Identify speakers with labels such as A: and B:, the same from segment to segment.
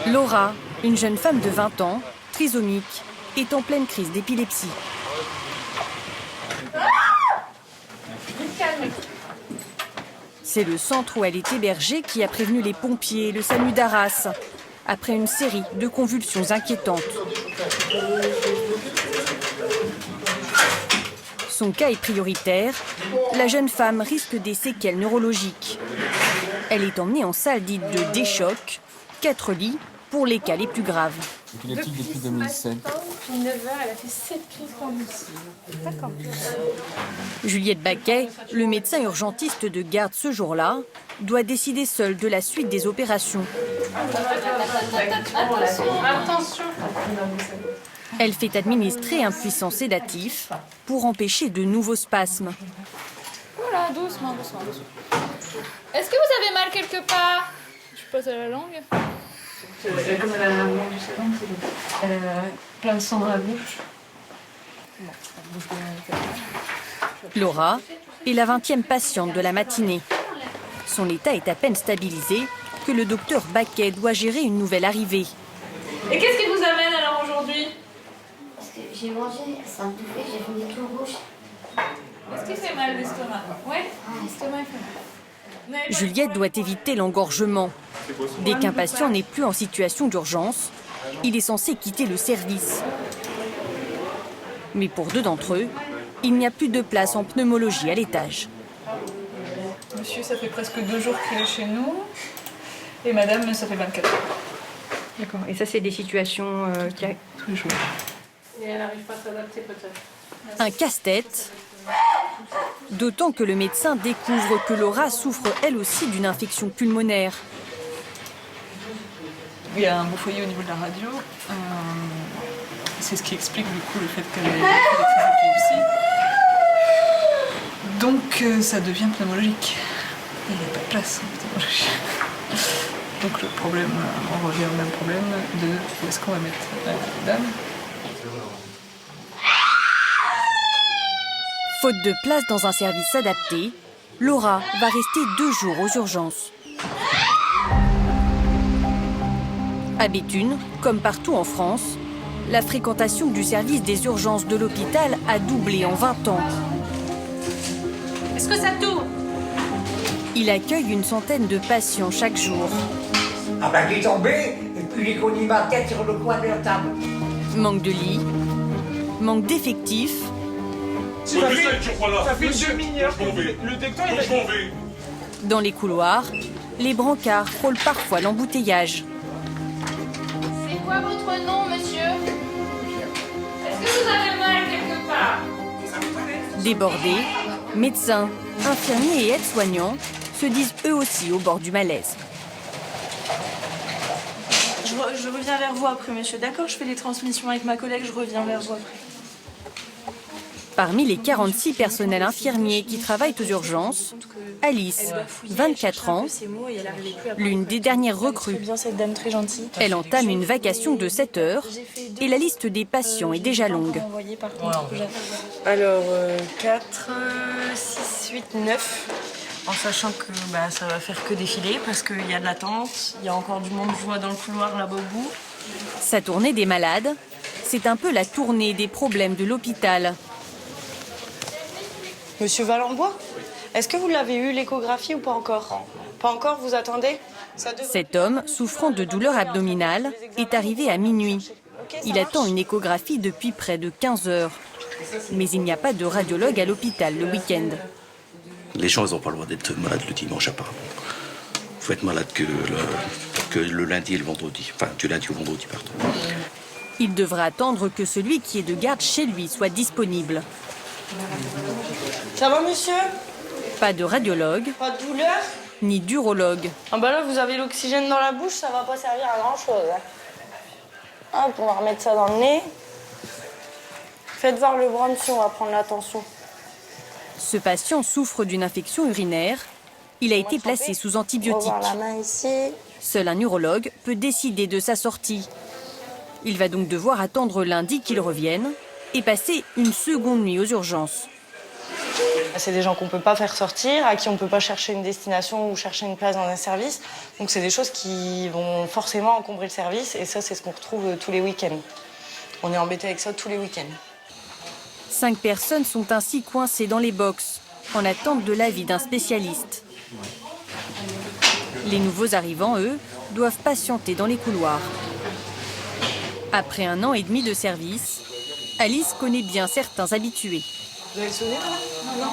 A: Laura, une jeune femme de 20 ans, trisomique, est en pleine crise d'épilepsie. C'est le centre où elle est hébergée qui a prévenu les pompiers et le SAMU d'Arras, après une série de convulsions inquiétantes. Son cas est prioritaire. La jeune femme risque des séquelles neurologiques. Elle est emmenée en salle dite de déchoc, 4 lits pour les cas les plus graves.
B: Épileptique depuis 2007.
C: Depuis 9 heures, elle a fait 7 crises convulsives. D'accord.
A: Juliette Baquet, le médecin urgentiste de garde ce jour-là, doit décider seule de la suite des opérations.
C: Attention.
A: Elle fait administrer un puissant sédatif pour empêcher de nouveaux spasmes.
C: Voilà, doucement, doucement, doucement. Est-ce que vous avez mal quelque part? Je pose à la langue.
D: Comme elle a la langue du salon, elle a plein de sang dans la bouche.
A: Laura est la 20e patiente de la matinée. Son état est à peine stabilisé que le docteur Baquet doit gérer une nouvelle arrivée.
C: Et qu'est-ce qui vous amène alors aujourd'hui?
E: Parce que j'ai mangé, ça me bouffait, j'ai fini tout rouge.
C: Est-ce qu'il fait mal l'estomac? Oui, l'estomac il fait mal.
A: Juliette doit éviter l'engorgement. Dès qu'un patient n'est plus en situation d'urgence, il est censé quitter le service. Mais pour 2 d'entre eux, il n'y a plus de place en pneumologie à l'étage.
D: Monsieur, ça fait presque 2 jours qu'il est chez nous. Et madame, ça fait 24 heures.
A: D'accord. Et ça, c'est des situations qui arrivent
D: Tous les jours.
C: Et elle n'arrive pas à s'adapter peut-être.
A: un casse-tête. D'autant que le médecin découvre que Laura souffre elle aussi d'une infection pulmonaire.
D: Il y a un beau foyer au niveau de la radio. C'est ce qui explique du coup le fait qu'elle ait des crises d'épilepsie. Donc ça devient pneumologique. Il n'y a pas de place en pneumologie. Donc le problème, on revient au même problème de où est-ce qu'on va mettre la dame.
A: Faute de place dans un service adapté, Laura va rester 2 jours aux urgences. À Béthune, comme partout en France, la fréquentation du service des urgences de l'hôpital a doublé en 20 ans.
C: Est-ce que ça tourne?
A: Il accueille une centaine de patients chaque jour.
F: Ah ben qui est tombé, et puis j'ai cogné ma tête sur le coin de la table.
A: Manque de lits, manque d'effectifs.
G: Ça fait
H: une demi-heure
G: que
H: le docteur
G: je m'en vais.
A: Dans les couloirs, les brancards frôlent parfois l'embouteillage.
C: C'est quoi votre nom, monsieur? Est-ce que vous avez mal quelque part?
A: Débordés, médecins, infirmiers et aides-soignants se disent eux aussi au bord du malaise.
I: Je reviens vers vous après, monsieur. D'accord, je fais les transmissions avec ma collègue, je reviens vers vous après.
A: Parmi les 46 personnels infirmiers qui travaillent aux urgences, Alice, 24 ans, l'une des dernières recrues. Elle entame une vacation de 7 heures et la liste des patients est déjà longue.
I: Alors, 4, 6, 8, 9. En sachant que ça va faire que défiler parce qu'il y a de l'attente, il y a encore du monde, je vois dans le couloir là-bas au bout.
A: Sa tournée des malades, c'est un peu la tournée des problèmes de l'hôpital.
I: Monsieur Valenbois, est-ce que vous l'avez eu l'échographie ou pas encore? Pas encore, vous attendez?
A: Cet homme, souffrant de douleurs abdominales, est arrivé à minuit. Il attend une échographie depuis près de 15 heures. Mais il n'y a pas de radiologue à l'hôpital le week-end.
J: Les gens, ils n'ont pas le droit d'être malades le dimanche apparemment. Il faut être malade que le lundi et le vendredi. Enfin, du lundi au vendredi, pardon.
A: Il devra attendre que celui qui est de garde chez lui soit disponible.
I: Ça va, monsieur?
A: Pas de radiologue,
I: Pas de douleur?
A: ni d'urologue.
I: Ah bah là, vous avez l'oxygène dans la bouche, ça va pas servir à grand-chose. Hop, on va remettre ça dans le nez. Faites voir le bras, monsieur, on va prendre la tension.
A: Ce patient souffre d'une infection urinaire. Il a été placé sous antibiotiques.
I: On va voir la main ici.
A: Seul un urologue peut décider de sa sortie. Il va donc devoir attendre lundi qu'il revienne et passer une seconde nuit aux urgences.
I: C'est des gens qu'on ne peut pas faire sortir, à qui on ne peut pas chercher une destination ou chercher une place dans un service. Donc c'est des choses qui vont forcément encombrer le service et ça c'est ce qu'on retrouve tous les week-ends. On est embêté avec ça tous les week-ends.
A: 5 personnes sont ainsi coincées dans les box, en attente de l'avis d'un spécialiste. Les nouveaux arrivants, eux, doivent patienter dans les couloirs. Après 1 an et demi de service, Alice connaît bien certains habitués.
I: Vous avez le souvenir là ? Non.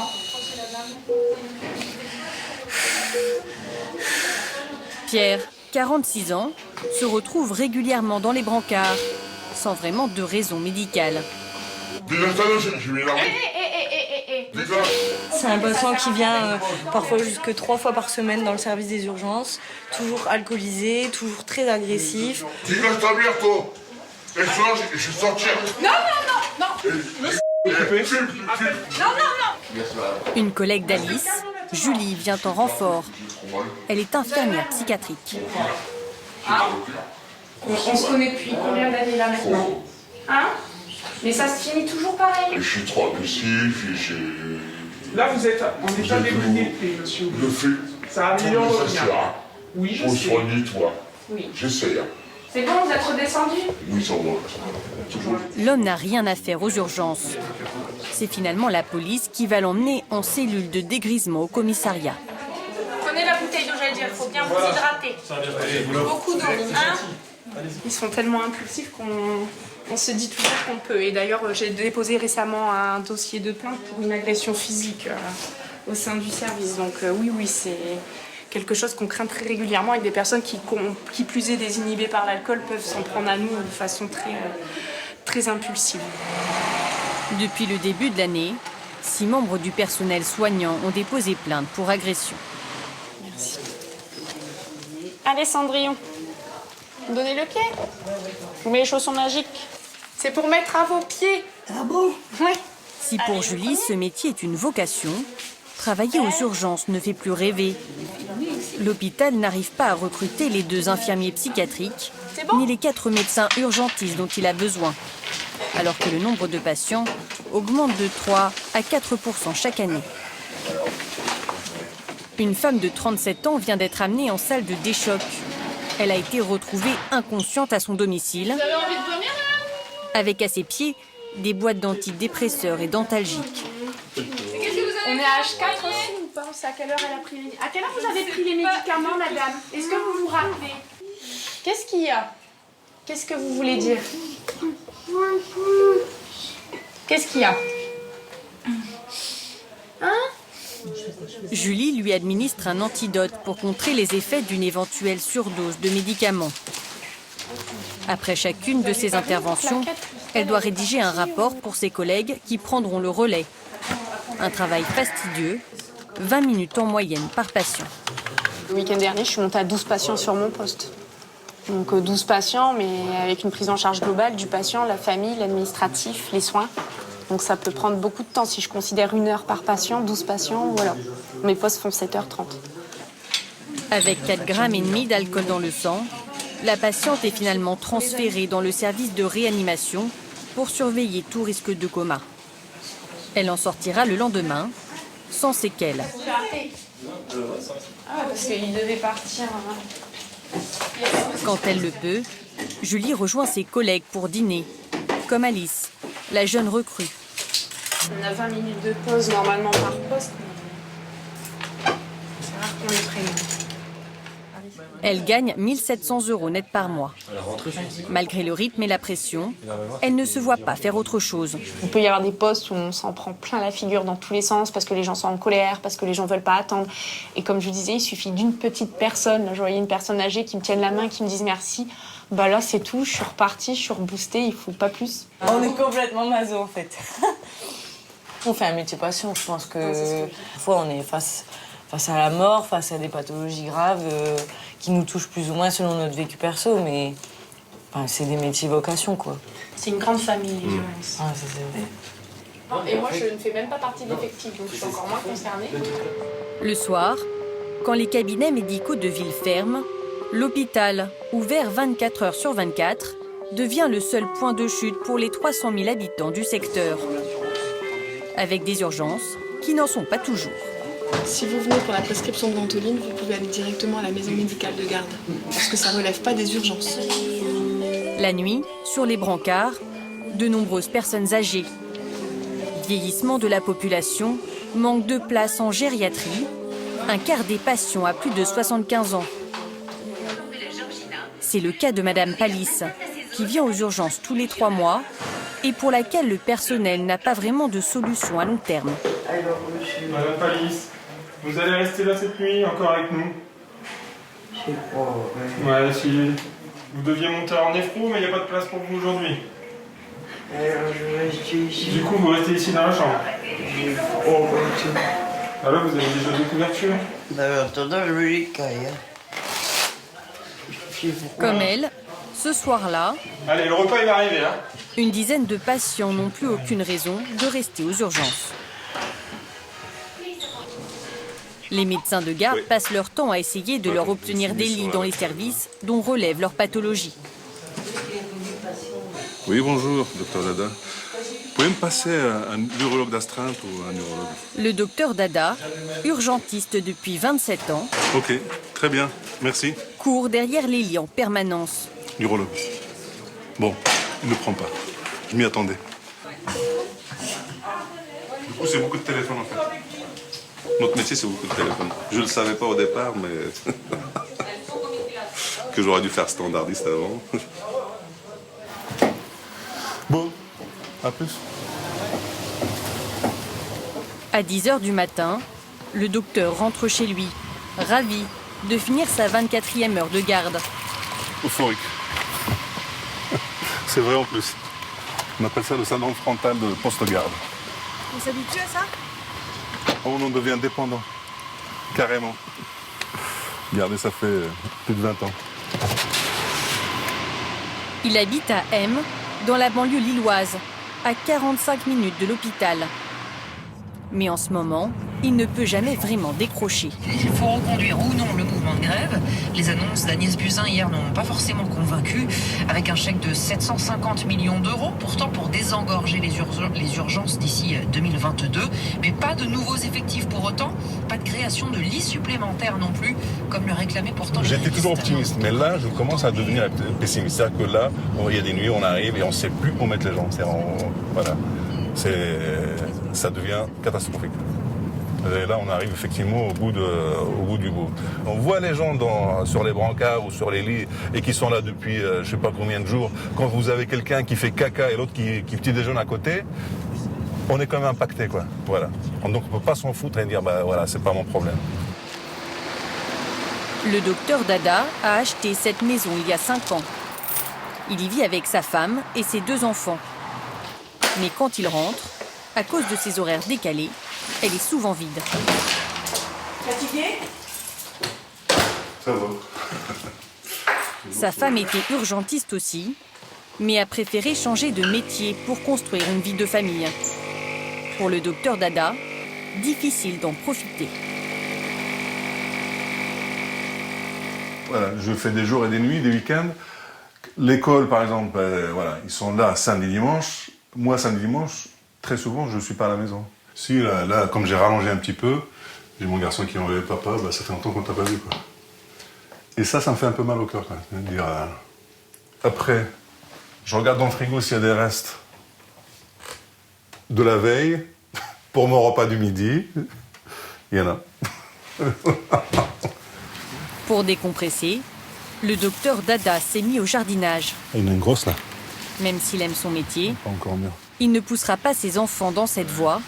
A: Pierre, 46 ans, se retrouve régulièrement dans les brancards, sans vraiment de raison médicale.
I: C'est un patient qui vient parfois jusque 3 fois par semaine dans le service des urgences, toujours alcoolisé, toujours très agressif.
G: Dégage ta bière, toi. Et sinon, je vais sortir. Non.
A: Une collègue d'Alice, Julie, vient en renfort. Elle est infirmière psychiatrique.
C: On se connaît depuis combien d'années là maintenant? Hein? Mais ça se finit toujours pareil.
G: Je suis trop agressif,
H: Là, vous êtes en état d'ébriété, monsieur.
G: le fais.
H: Ça améliore le
G: Ça
H: bien.
G: sert.
H: Oui, je
G: On
H: sais.
G: se soigne, toi.
C: Oui.
G: J'essaie.
C: C'est bon, vous êtes redescendu?
G: Oui, ça va.
A: L'homme n'a rien à faire aux urgences. C'est finalement la police qui va l'emmener en cellule de dégrisement au commissariat.
C: Prenez la bouteille d'eau, j'allais dire, il faut bien vous hydrater. Beaucoup d'eau, hein? Ils sont tellement impulsifs qu'on se dit toujours qu'on peut. Et d'ailleurs, j'ai déposé récemment un dossier de plainte pour une agression physique au sein du service. Donc oui, c'est quelque chose qu'on craint très régulièrement avec des personnes qui plus est désinhibées par l'alcool, peuvent s'en prendre à nous de façon très impulsive.
A: Depuis le début de l'année, 6 membres du personnel soignant ont déposé plainte pour agression.
C: Merci. Allez Cendrillon, donnez le pied. Je vous mets les chaussons magiques. C'est pour mettre à vos pieds.
F: Ah bon?
C: Ouais.
A: Si pour Julie, ce métier est une vocation, travailler aux urgences ne fait plus rêver. L'hôpital n'arrive pas à recruter les 2 infirmiers psychiatriques, ni les 4 médecins urgentistes dont il a besoin, alors que le nombre de patients augmente de 3 à 4% chaque année. Une femme de 37 ans vient d'être amenée en salle de déchoc. Elle a été retrouvée inconsciente à son domicile,
C: Vous avez envie de vomir là?
A: avec à ses pieds des boîtes d'antidépresseurs et d'antalgiques.
C: On est à H4 aussi ou pas? On sait à quelle heure elle a pris les... À quelle heure vous avez pris les médicaments, madame? Est-ce que vous vous rappelez? Qu'est-ce qu'il y a? Qu'est-ce que vous voulez dire? Qu'est-ce qu'il y a? Hein?
A: Julie lui administre un antidote pour contrer les effets d'une éventuelle surdose de médicaments. Après chacune de ces interventions, elle doit rédiger un rapport pour ses collègues qui prendront le relais. Un travail fastidieux, 20 minutes en moyenne par patient.
C: Le week-end dernier, je suis montée à 12 patients sur mon poste. Donc 12 patients, mais avec une prise en charge globale du patient, la famille, l'administratif, les soins. Donc ça peut prendre beaucoup de temps. Si je considère 1 heure par patient, 12 patients, voilà. Mes postes font 7h30.
A: Avec 4,5 grammes d'alcool dans le sang, la patiente est finalement transférée dans le service de réanimation pour surveiller tout risque de coma. Elle en sortira le lendemain, sans séquelles.
C: Ah, parce qu'il devait partir.
A: Quand elle le peut, Julie rejoint ses collègues pour dîner, comme Alice, la jeune recrue.
C: On a 20 minutes de pause normalement par poste. C'est rare qu'on les prenne.
A: Elle gagne 1 700 € net par mois. Malgré le rythme et la pression, elle ne se voit pas faire autre chose.
C: Il peut y avoir des postes où on s'en prend plein la figure dans tous les sens parce que les gens sont en colère, parce que les gens veulent pas attendre. Et comme je vous disais, il suffit d'une petite personne. Là, je voyais une personne âgée qui me tienne la main, qui me dise merci. Bah là, c'est tout. Je suis repartie, je suis reboostée. Il faut pas plus.
I: On est complètement maso en fait. On fait un métier passion. Je pense que parfois on est face à la mort, face à des pathologies graves qui nous touchent plus ou moins selon notre vécu perso, mais enfin, c'est des métiers vocation, quoi.
C: C'est une grande famille, les violences.
I: Ah, ça, c'est vrai.
C: Et moi, je ne fais même pas partie d'effectifs, donc je suis encore moins concernée.
A: Le soir, quand les cabinets médicaux de ville ferment, l'hôpital, ouvert 24 heures sur 24, devient le seul point de chute pour les 300 000 habitants du secteur. Avec des urgences qui n'en sont pas toujours.
C: Si vous venez pour la prescription de Ventoline, vous pouvez aller directement à la maison médicale de garde, parce que ça ne relève pas des urgences.
A: La nuit, sur les brancards, de nombreuses personnes âgées. Vieillissement de la population, manque de place en gériatrie, un quart des patients a plus de 75 ans. C'est le cas de Madame Palisse, qui vient aux urgences tous les 3 mois et pour laquelle le personnel n'a pas vraiment de solution à long terme.
H: Madame Palisse, vous allez rester là cette nuit, encore avec nous?
F: Je sais pas.
H: Ouais, si vous deviez monter en néphro, mais il n'y a pas de place pour vous aujourd'hui.
F: Alors je reste ici.
H: Du coup, vous restez ici dans la chambre.
F: J'ai froid partout.
H: Ah là, vous avez déjà des couvertures?
F: En attendant, je vais les cailler.
A: Comme elle, ce soir-là,
H: Allez, le repas il va arriver, hein.
A: une dizaine de patients n'ont plus aucune raison de rester aux urgences. Les médecins de garde passent leur temps à essayer de leur obtenir des lits dans les services dont relève leur pathologie.
K: Oui, bonjour, docteur Dada. Vous pouvez me passer un urologue d'astreinte ou un urologue?
A: Le docteur Dada, urgentiste depuis 27 ans,
K: Ok, très bien, merci.
A: court derrière les lits en permanence.
K: Urologue. Bon, il ne prend pas. Je m'y attendais. Du coup, c'est beaucoup de téléphone en fait. Notre métier, c'est beaucoup de téléphone. Je ne le savais pas au départ, mais que j'aurais dû faire standardiste avant. Bon, à plus.
A: À 10h du matin, le docteur rentre chez lui, ravi de finir sa 24e heure de garde.
K: Euphorique. C'est vrai en plus. On appelle ça le syndrome frontal de post-garde.
C: On s'habitue à ça?
K: On en devient dépendant. Carrément. Regardez, ça fait plus de 20 ans.
A: Il habite à M, dans la banlieue lilloise, à 45 minutes de l'hôpital. Mais en ce moment, il ne peut jamais vraiment décrocher.
L: Il faut reconduire ou non le mouvement de grève. Les annonces d'Agnès Buzyn hier n'ont pas forcément convaincu, avec un chèque de 750 millions d'euros, pourtant pour désengorger les urgences d'ici 2022. Mais pas de nouveaux effectifs pour autant, pas de création de lits supplémentaires non plus, comme le réclamait pourtant les
K: J'étais toujours
L: grévistes.
K: optimiste, mais là, je commence à devenir pessimiste. C'est-à-dire que là, il y a des nuits, on arrive et on ne sait plus où mettre les gens. Voilà. Ça devient catastrophique. Et là, on arrive effectivement au bout du bout. On voit les gens sur les brancards ou sur les lits et qui sont là depuis je ne sais pas combien de jours. Quand vous avez quelqu'un qui fait caca et l'autre qui petit déjeune à côté, on est quand même impacté, quoi. Voilà. Donc on ne peut pas s'en foutre et dire bah voilà, c'est pas mon problème.
A: Le docteur Dada a acheté cette maison il y a 5 ans. Il y vit avec sa femme et ses 2 enfants. Mais quand il rentre, à cause de ses horaires décalés, elle est souvent vide.
C: Fatigué?
K: Ça va.
A: Sa femme était urgentiste aussi, mais a préféré changer de métier pour construire une vie de famille. Pour le docteur Dada, difficile d'en profiter.
K: Voilà, je fais des jours et des nuits, des week-ends. L'école, par exemple, voilà, ils sont là samedi, dimanche. Moi, samedi, dimanche, très souvent, je ne suis pas à la maison. Si, là, comme j'ai rallongé un petit peu, j'ai mon garçon qui m'a enlevé papa, bah, ça fait longtemps qu'on t'a pas vu, quoi. Et ça me fait un peu mal au cœur, quand même, de dire... Après, je regarde dans le frigo s'il y a des restes de la veille, pour mon repas du midi. Il y en a.
A: Pour décompresser, le docteur Dada s'est mis au jardinage.
K: Il y en a une grosse, là.
A: Même s'il aime son métier,
K: Pas encore mieux.
A: il ne poussera pas ses enfants dans cette voie,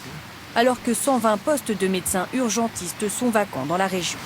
A: alors que 120 postes de médecins urgentistes sont vacants dans la région.